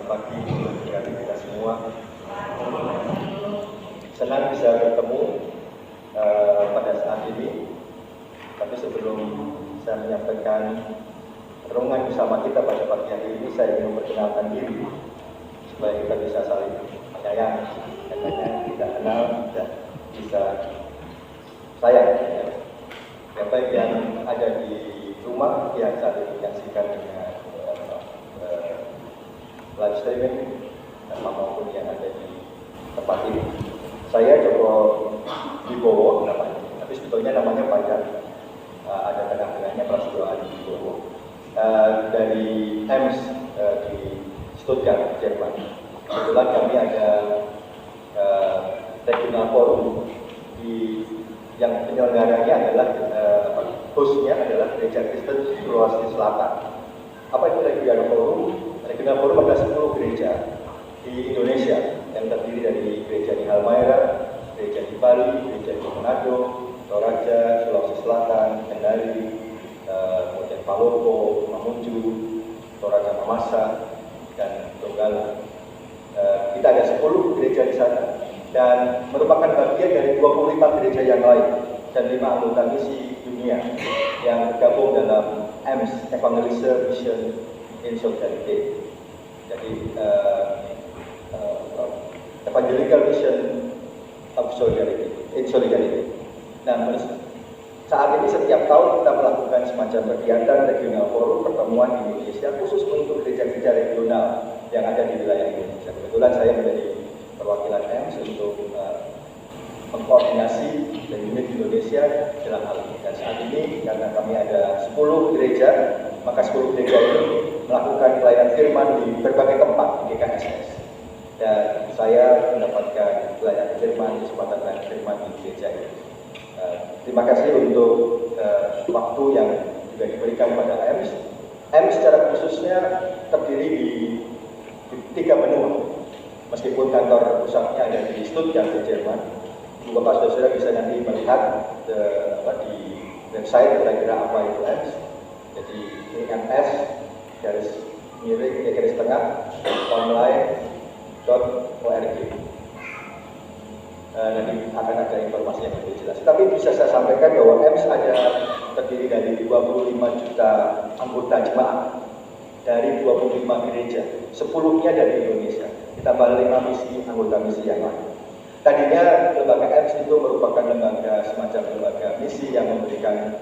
selamat pagi untuk kita semua. Senang bisa bertemu pada saat ini. Tapi sebelum saya menyampaikan renungan bersama kita pada pagi hari ini, saya ingin memperkenalkan diri supaya kita bisa saling menyayangi. Katanya tidak kenal dan bisa sayang. Yang baik yang ada di rumah yang saat ini menyaksikan dengan live streaming maupun yang ada di tempat ini. Saya Joko Wibowo namanya, tapi sebetulnya namanya panjang. Ada tengah-tengahnya Prasetyo Adi Wibowo. Dari Ems di Stuttgart, Jerman. Kebetulan kami ada regional forum yang penyelenggaranya adalah hostnya adalah Gereja Kristen Sulawesi Selatan. Apa itu regional forum? Regional forum ada 10 gereja di Indonesia yang terdiri dari gereja di Halmahera, gereja di Bali, gereja di Manado, Toraja, Sulawesi Selatan, Kendari, kemudian Palopo, Mamuju, Toraja Mamasa, dan Donggala. Kita ada 10 gereja di sana dan merupakan bagian dari 25 gereja yang lain dan 5 anggota misi dunia yang bergabung dalam EMS, Evangelism Mission in Solidarity. Jadi Evangelical Mission of Solidarity, in Solidarity. Nah, saat ini setiap tahun kita melakukan semacam kegiatan regional forum pertemuan di Indonesia khusus untuk gereja-gereja regional yang ada di wilayah Indonesia. Kebetulan saya menjadi perwakilan EMS untuk mengkoordinasi dan unit Indonesia dalam hal ini. Dan saat ini karena kami ada 10 gereja, maka 10 gereja ini melakukan pelayanan firman di berbagai tempat di GKSS. Dan saya mendapatkan pelayanan firman, kesempatan pelayanan firman di gereja ini. Terima kasih untuk waktu yang juga diberikan kepada EMS. EMS secara khususnya terdiri di 3 benua. Meskipun kantor pusatnya ada di Stuttgart, di Jerman, Bapak saudara bisa nanti melihat di website kira-kira apa itu EMS. Jadi EMS garis miring garis tengah online.org. Nanti akan ada informasi yang lebih jelas. Tapi bisa saya sampaikan bahwa EMS ada terdiri dari 25 juta anggota jemaat dari 25 gereja, 10-nya dari Indonesia. Ditambah 5 misi anggota misi yang lain. Tadinya lembaga EMS itu merupakan lembaga semacam lembaga misi yang memberikan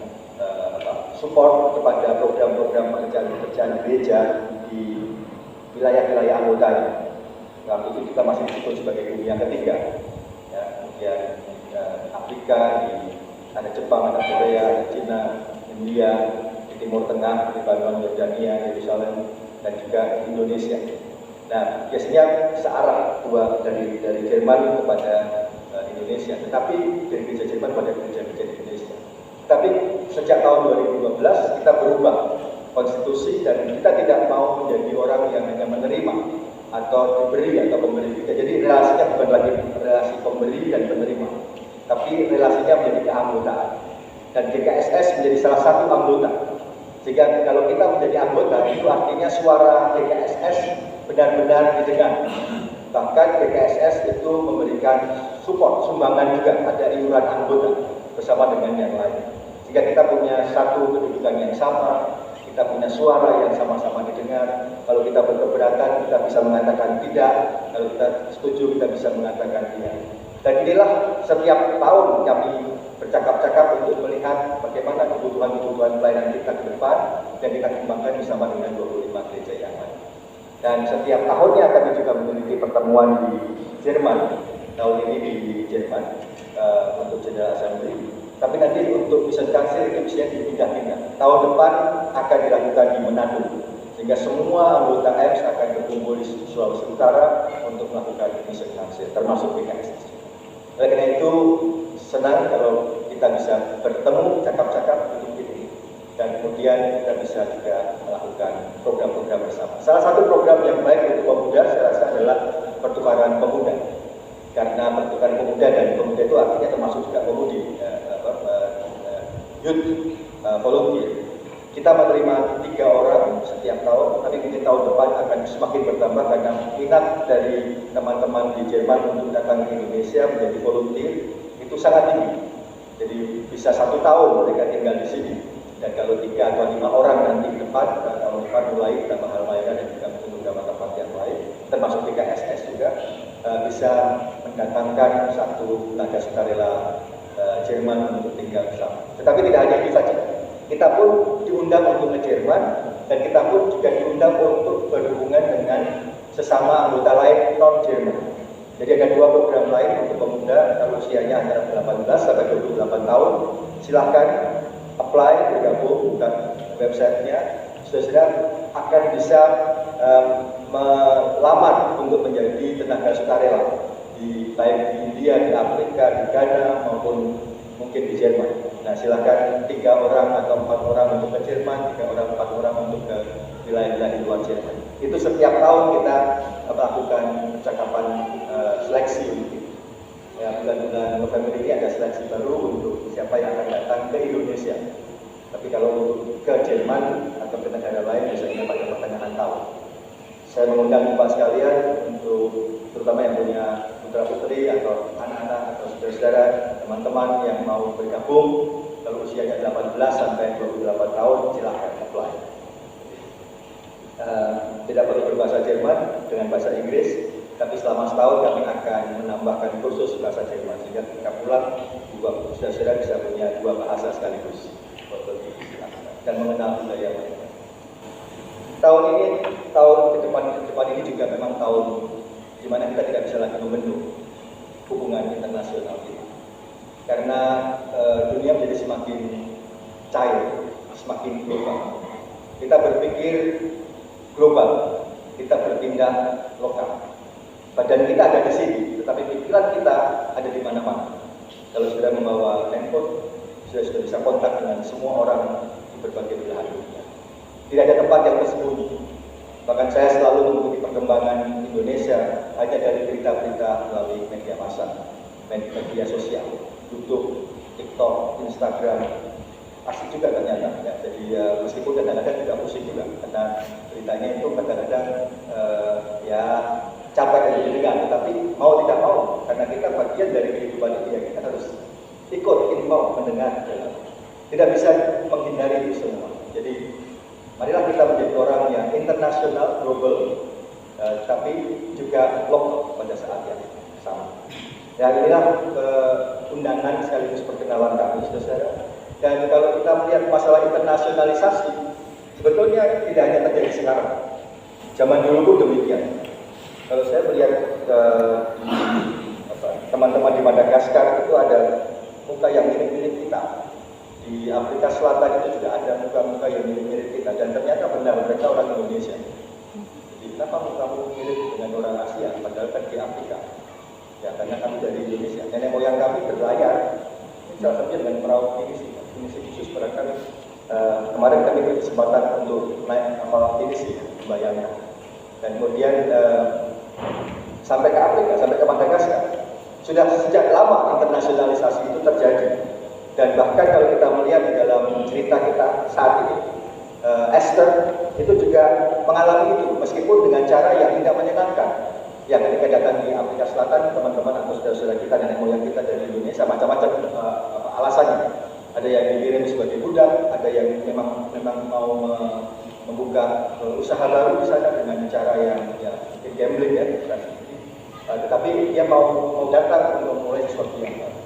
support kepada program-program pekerjaan gereja di wilayah-wilayah anggotanya. Waktu itu kita masih disebut sebagai dunia ketiga. Ya, kemudian Afrika, ada Jepang, ada Korea, ada Cina, India, di Timur Tengah, Lebanon, Yordania, Yerusalem, dan juga Indonesia. Nah, biasanya searah dari Jerman kepada Indonesia, tetapi dari gereja Jerman pada gereja Indonesia. Tapi sejak tahun 2012 kita berubah konstitusi dan kita tidak mau menjadi orang yang hanya menerima atau diberi atau memberi. Jadi relasinya bukan lagi relasi pemberi dan penerima, tapi relasinya menjadi keanggotaan. Dan GKSS menjadi salah satu anggota. Sehingga kalau kita menjadi anggota, itu artinya suara GKSS benar-benar didengar. Bahkan GKSS itu memberikan support, sumbangan juga, ada iuran anggota bersama dengan yang lain. Jika kita punya satu kedudukan yang sama, kita punya suara yang sama-sama didengar. Kalau kita berkeberatan, kita bisa mengatakan tidak. Kalau kita setuju, kita bisa mengatakan iya. Dan inilah setiap tahun kami bercakap-cakap untuk melihat bagaimana kebutuhan-kebutuhan pelayanan kita ke depan dan kita kembangkan bersama dengan 25 gereja yang lain. Dan setiap tahunnya kami juga memiliki pertemuan di Jerman. Tahun ini di Jerman untuk General Assembly. Tapi nanti untuk Mission Council itu bisa dipindah-pindah. Tahun depan akan dilakukan di Manado. Sehingga semua anggota EMS akan berkumpul di Sulawesi Utara untuk melakukan Mission Council, termasuk PKSS. Oleh karena itu, senang kalau kita bisa bertemu, cakap-cakap, duduk ini. Dan kemudian kita bisa juga melakukan program-program bersama. Salah satu program yang baik untuk pemuda saya rasa adalah pertukaran pemuda. Karena pertukaran pemuda dan pemuda itu artinya termasuk juga pemudi, youth volunteer. Kita menerima 3 orang setiap tahun tapi mungkin tahun depan akan semakin bertambah karena minat dari teman-teman di Jerman untuk datang ke Indonesia menjadi volunteer itu sangat tinggi. Jadi bisa 1 tahun mereka tinggal di sini. Dan kalau 3 atau 5 orang nanti ke depan, tahun depan mulai tambah hal lainnya dan juga mungkin beberapa tempat yang lain, termasuk BKSS juga bisa mendatangkan satu tenaga sukarela Jerman untuk tinggal bersama. Tetapi tidak hanya itu saja. Kita pun diundang untuk ke Jerman dan kita pun juga diundang untuk berhubungan dengan sesama anggota lain non-Jerman. Jadi ada 2 program lain untuk pemuda kalau usianya antara 18 sampai 28 tahun. Silahkan apply, bergabung, buka websitenya. Saudara akan bisa melamar untuk menjadi tenaga sukarela baik di India, di Afrika, di Ghana maupun mungkin di Jerman. Nah, silakan 3 orang atau 4 orang untuk ke Jerman, 3 orang 4 orang untuk ke wilayah-wilayah di luar Jerman. Itu setiap tahun kita melakukan percakapan seleksi mungkin. Ya, bulan-bulan November ini ada seleksi baru untuk siapa yang akan datang ke Indonesia. Tapi kalau untuk ke Jerman atau ke negara lain biasanya pada pertengahan tahun. Saya mengundang Bapak sekalian untuk terutama yang punya putra-putri atau anak-anak atau saudara-saudara, teman-teman yang mau bergabung kalau usianya 18 sampai 28 tahun silahkan apply. Tidak perlu berbahasa Jerman dengan bahasa Inggris, tapi selama setahun kami akan menambahkan kursus bahasa Jerman sehingga ketika pulang saudara-saudara bisa punya 2 bahasa sekaligus dan mengenal budaya mereka. Tahun ini, tahun ke depan ini juga memang tahun di mana kita tidak bisa lagi membendung hubungan internasional kita. Karena dunia menjadi semakin cair, semakin global. Kita berpikir global, kita berpindah lokal. Badan kita ada di sini, tetapi pikiran kita ada di mana-mana. Kalau sudah membawa handphone, sudah bisa kontak dengan semua orang di berbagai belahan dunia. Tidak ada tempat yang tersembunyi. Bahkan saya selalu mengikuti perkembangan Indonesia hanya dari berita-berita melalui media massa, media sosial, YouTube, TikTok, Instagram. Asik juga ternyata. Ya. Jadi meskipun kadang-kadang juga pusing juga, karena beritanya itu kadang-kadang ya capek dan didengar, tetapi mau tidak mau, karena kita bagian dari kehidupan ini ya kita harus ikut info mendengar. Tidak bisa menghindari itu semua. Jadi marilah kita menjadi orang yang internasional, global, tapi juga lokal pada saat yang sama. Ya, inilah undangan sekaligus perkenalan kami, saudara. Dan kalau kita melihat masalah internasionalisasi, sebetulnya tidak hanya terjadi sekarang. Zaman dulu pun demikian. Kalau saya melihat teman-teman di Madagaskar itu ada muka yang mirip-mirip kita. Di Afrika Selatan itu juga ada muka-muka yang mirip-mirip kita, dan ternyata benar mereka orang Indonesia. Jadi kenapa muka-muka mirip dengan orang Asia, padahal kan di Afrika? Ya karena kami dari Indonesia. Nenek moyang kami berlayar, ini salah satunya dengan perahu pinisi khusus barangkali. Kemarin kami berkesempatan untuk naik kapal pinisi, bayangkan. Dan kemudian sampai ke Afrika, sampai ke Madagaskar. Sudah sejak lama internasionalisasi itu terjadi. Dan bahkan kalau kita melihat di dalam cerita kita saat ini, Esther itu juga mengalami itu, meskipun dengan cara yang tidak menyenangkan. Yang ketika datang di Afrika Selatan, teman-teman atau saudara-saudara kita, nenek moyang kita dari Indonesia, macam-macam alasannya. Ada yang dikirim sebagai budak, ada yang memang mau membuka usaha baru di sana dengan cara yang gambling ya. Tetapi dia mau datang untuk mulai sesuatu yang baru.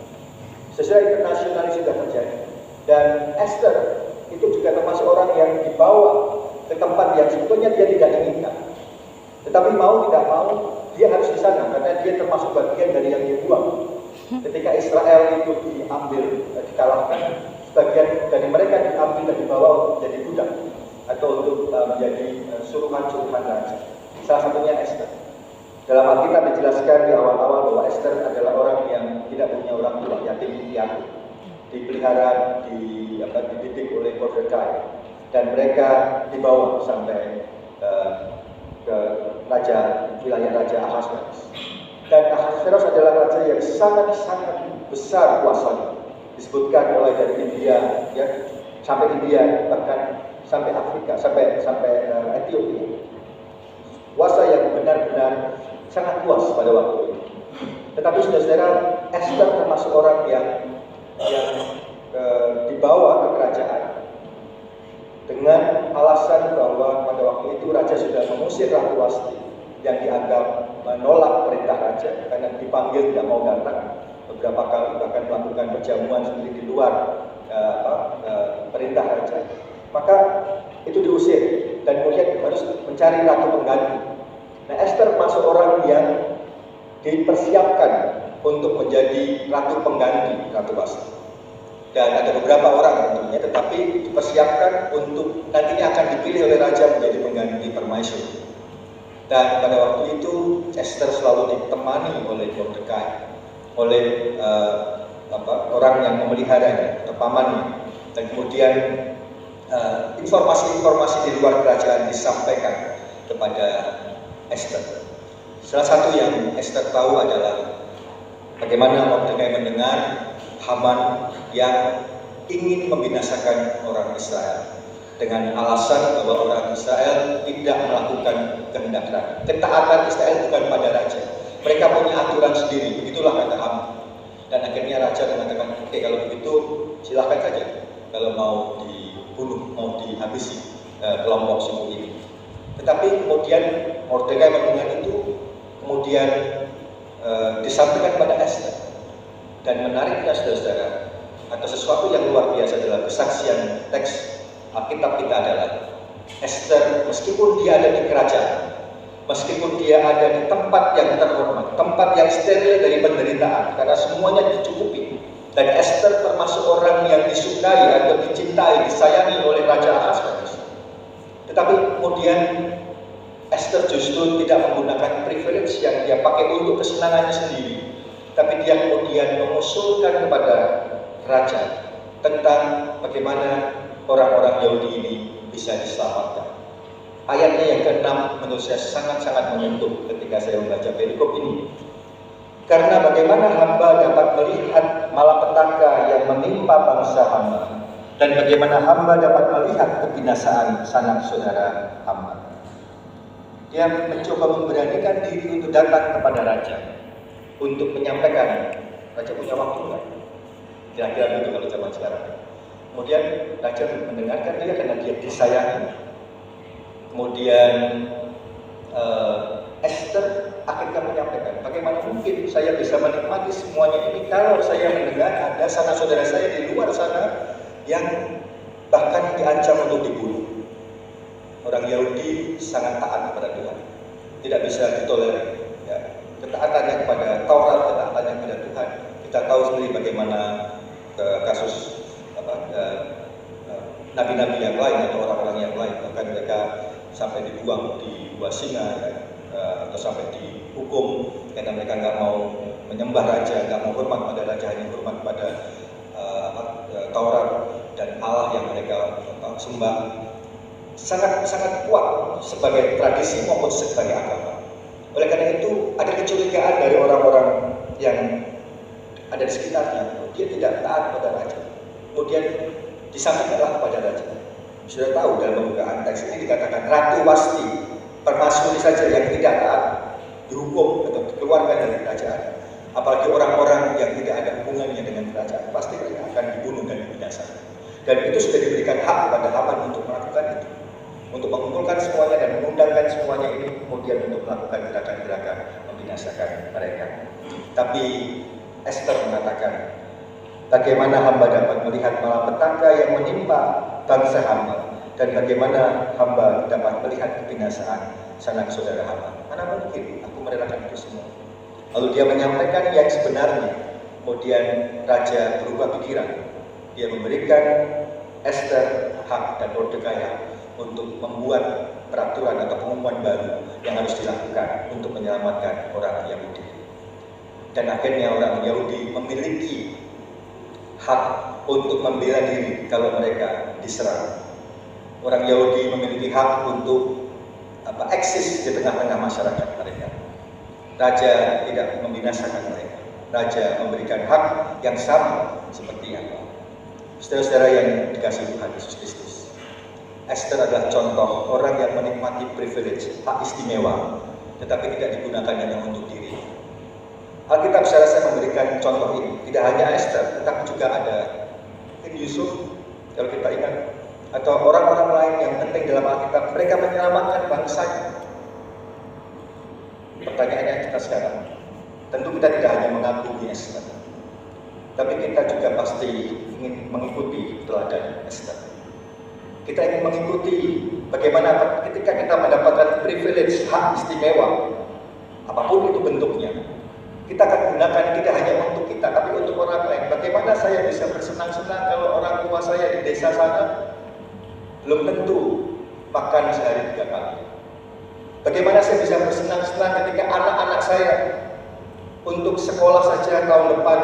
Sesuai internasionalis sudah terjadi. Dan Esther itu juga termasuk orang yang dibawa ke tempat yang sebetulnya dia tidak inginkan. Tetapi mau tidak mau, dia harus di sana karena dia termasuk bagian dari yang dibuang. Ketika Israel itu dikalahkan, sebagian dari mereka diambil dan dibawa menjadi budak atau untuk menjadi suruhan-suruhan raja. Salah satunya Esther. Dalam Alkitab dijelaskan di awal-awal bahwa Esther adalah orang yang tidak punya orang tua, yatim piatu, dipelihara, dididik oleh Mordekai, dan mereka dibawa sampai ke wilayah Raja Ahasverus. Dan Ahasverus adalah raja yang sangat-sangat besar kuasanya. Disebutkan mulai dari India, ya, sampai India, bahkan sampai Afrika, sampai Ethiopia. Kuasa yang benar-benar sangat luas pada waktu itu. Tetapi saudara-saudara, Esther termasuk orang yang dibawa ke kerajaan dengan alasan bahwa pada waktu itu raja sudah mengusir Ratu Wasti yang dianggap menolak perintah raja karena dipanggil tidak mau datang beberapa kali, bahkan melakukan perjamuan sendiri di luar perintah raja. Maka itu diusir dan kemudian harus mencari ratu pengganti. Nah, Esther masuk orang yang dipersiapkan untuk menjadi ratu pengganti Ratu Wasti. Dan ada beberapa orang tentunya, tetapi dipersiapkan untuk nantinya akan dipilih oleh raja menjadi pengganti Permaisuri. Dan pada waktu itu Esther selalu ditemani oleh Mordekai, oleh orang yang memeliharanya, atau pamannya. Dan kemudian informasi-informasi di luar kerajaan disampaikan kepada Esther. Salah satu yang Esther tahu adalah bagaimana Mordekai mendengar Haman yang ingin membinasakan orang Israel dengan alasan bahwa orang Israel tidak melakukan kehendak raja. Ketaatan Israel bukan pada raja. Mereka punya aturan sendiri. Begitulah kata Haman. Dan akhirnya raja mengatakan, oke, kalau begitu silahkan saja. Kalau mau dibunuh, mau dihabisi kelompok suku ini. Tetapi kemudian Mordekai mendengar itu, kemudian disampaikan pada Esther. Dan menariknya saudara-saudara, atau sesuatu yang luar biasa adalah kesaksian teks Alkitab kita adalah Esther, meskipun dia ada di kerajaan, meskipun dia ada di tempat yang terhormat, tempat yang steril dari penderitaan, karena semuanya dicukupi, dan Esther termasuk orang yang disukai atau dicintai, disayangi oleh Raja Ahasverus. Tetapi kemudian Esther justru tidak menggunakan privilege yang dia pakai untuk kesenangannya sendiri, tapi dia kemudian mengusulkan kepada raja tentang bagaimana orang-orang Yahudi ini bisa diselamatkan. Ayatnya yang ke-6 menurut saya sangat-sangat menyentuh ketika saya membaca perikop ini. Karena bagaimana hamba dapat melihat malapetaka yang menimpa bangsa hamba, dan bagaimana hamba dapat melihat kebinasaan sanak saudara hamba. Dia mencoba memberanikan diri untuk datang kepada raja, untuk menyampaikan, raja punya waktu enggak? Kira-kira begitu kalau zaman sekarang. Kemudian raja mendengarkan dia karena dia disayangi. Kemudian Esther akhirnya menyampaikan, bagaimana mungkin saya bisa menikmati semuanya ini kalau saya mendengar ada sanak saudara saya di luar sana yang bahkan diancam untuk dibunuh. Orang Yahudi sangat taat kepada Tuhan, tidak bisa ditolerir. Ya. Ketaatannya kepada Taurat, ketaatannya kepada Tuhan. Kita tahu sendiri bagaimana kasus nabi-nabi yang lain atau orang-orang yang lain, bahkan mereka sampai dibuang di gua singa, ya, atau sampai dihukum karena mereka nggak mau menyembah raja, nggak mau hormat pada raja, hanya hormat pada Taurat dan Allah yang mereka sembah. Sangat kuat sebagai tradisi maupun sebagai agama. Oleh karena itu ada kecurigaan dari orang-orang yang ada di sekitarnya, dia tidak taat pada raja. Kemudian disampaikanlah kepada raja. Sudah tahu dalam pembukaan teks ini dikatakan Ratu Wasti, permaisuri saja yang tidak taat dihukum atau dikeluarkan dari kerajaan. Apalagi orang-orang yang tidak ada hubungannya dengan kerajaan, pasti mereka akan dibunuh dan dibinasakan. Dan itu sudah diberikan hak kepada Haman untuk melakukan itu, untuk mengumpulkan semuanya dan mengundangkan semuanya ini, kemudian untuk melakukan gerakan-gerakan membinasakan mereka. Tapi Esther mengatakan, bagaimana hamba dapat melihat malapetaka yang menimpa bangsa hamba, dan bagaimana hamba dapat melihat kebinasaan sanak saudara hamba. Mana mungkin aku merelakan itu semua? Lalu dia menyampaikan yang sebenarnya. Kemudian raja berubah pikiran. Dia memberikan Esther hak dan Mordekai untuk membuat peraturan atau pengumuman baru yang harus dilakukan untuk menyelamatkan orang Yahudi. Dan akhirnya orang Yahudi memiliki hak untuk membela diri kalau mereka diserang. Orang Yahudi memiliki hak untuk eksis di tengah-tengah masyarakat mereka. Raja tidak membinasakan mereka. Raja memberikan hak yang sama seperti yang saudara-saudara yang dikasihi Tuhan Yesus Kristus. Esther adalah contoh orang yang menikmati privilege, hak istimewa, tetapi tidak digunakannya untuk diri. Alkitab saya rasa memberikan contoh ini. Tidak hanya Esther, tetapi juga ada Yusuf, kalau kita ingat, atau orang-orang lain yang penting dalam Alkitab. Mereka menyelamatkan bangsanya. Pertanyaannya kita sekarang, tentu kita tidak hanya mengagumi Esther, tapi kita juga pasti ingin mengikuti teladan Esther. Kita ingin mengikuti bagaimana ketika kita mendapatkan privilege, hak istimewa, apapun itu bentuknya, kita akan gunakan tidak hanya untuk kita, tapi untuk orang lain. Bagaimana saya bisa bersenang-senang kalau orang tua saya di desa sana belum tentu makan sehari 3 kali. Bagaimana saya bisa bersenang-senang ketika anak-anak saya untuk sekolah saja tahun depan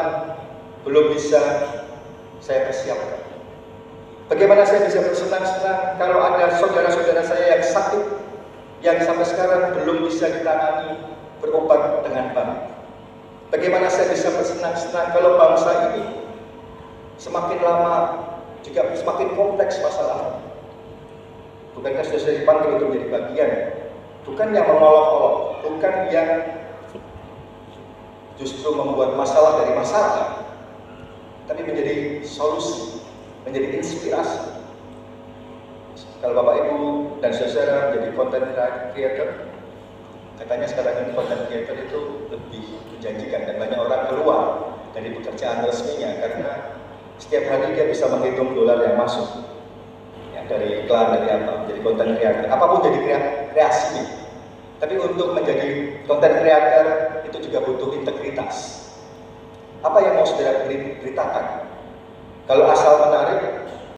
belum bisa saya persiapkan. Bagaimana saya bisa bersenang-senang kalau ada saudara-saudara saya yang sakit, yang sampai sekarang belum bisa ditangani, berobat dengan baik. Bagaimana saya bisa bersenang-senang kalau bangsa ini semakin lama juga semakin kompleks masalahnya. Bukankah sudah dipanggil untuk menjadi bagian, bukan yang mengolok-olok, bukan yang justru membuat masalah dari masalah, tapi menjadi solusi, menjadi inspirasi. Kalau Bapak Ibu dan saudara menjadi content creator, katanya sekarang ini content creator itu lebih menjanjikan dan banyak orang keluar dari pekerjaan resminya karena setiap hari dia bisa menghitung dolar yang masuk ya, dari iklan, dari apa, menjadi content creator, apapun jadi kreasinya. Tapi untuk menjadi content creator itu juga butuh integritas. Apa yang mau saudara beritakan? Kalau asal menarik,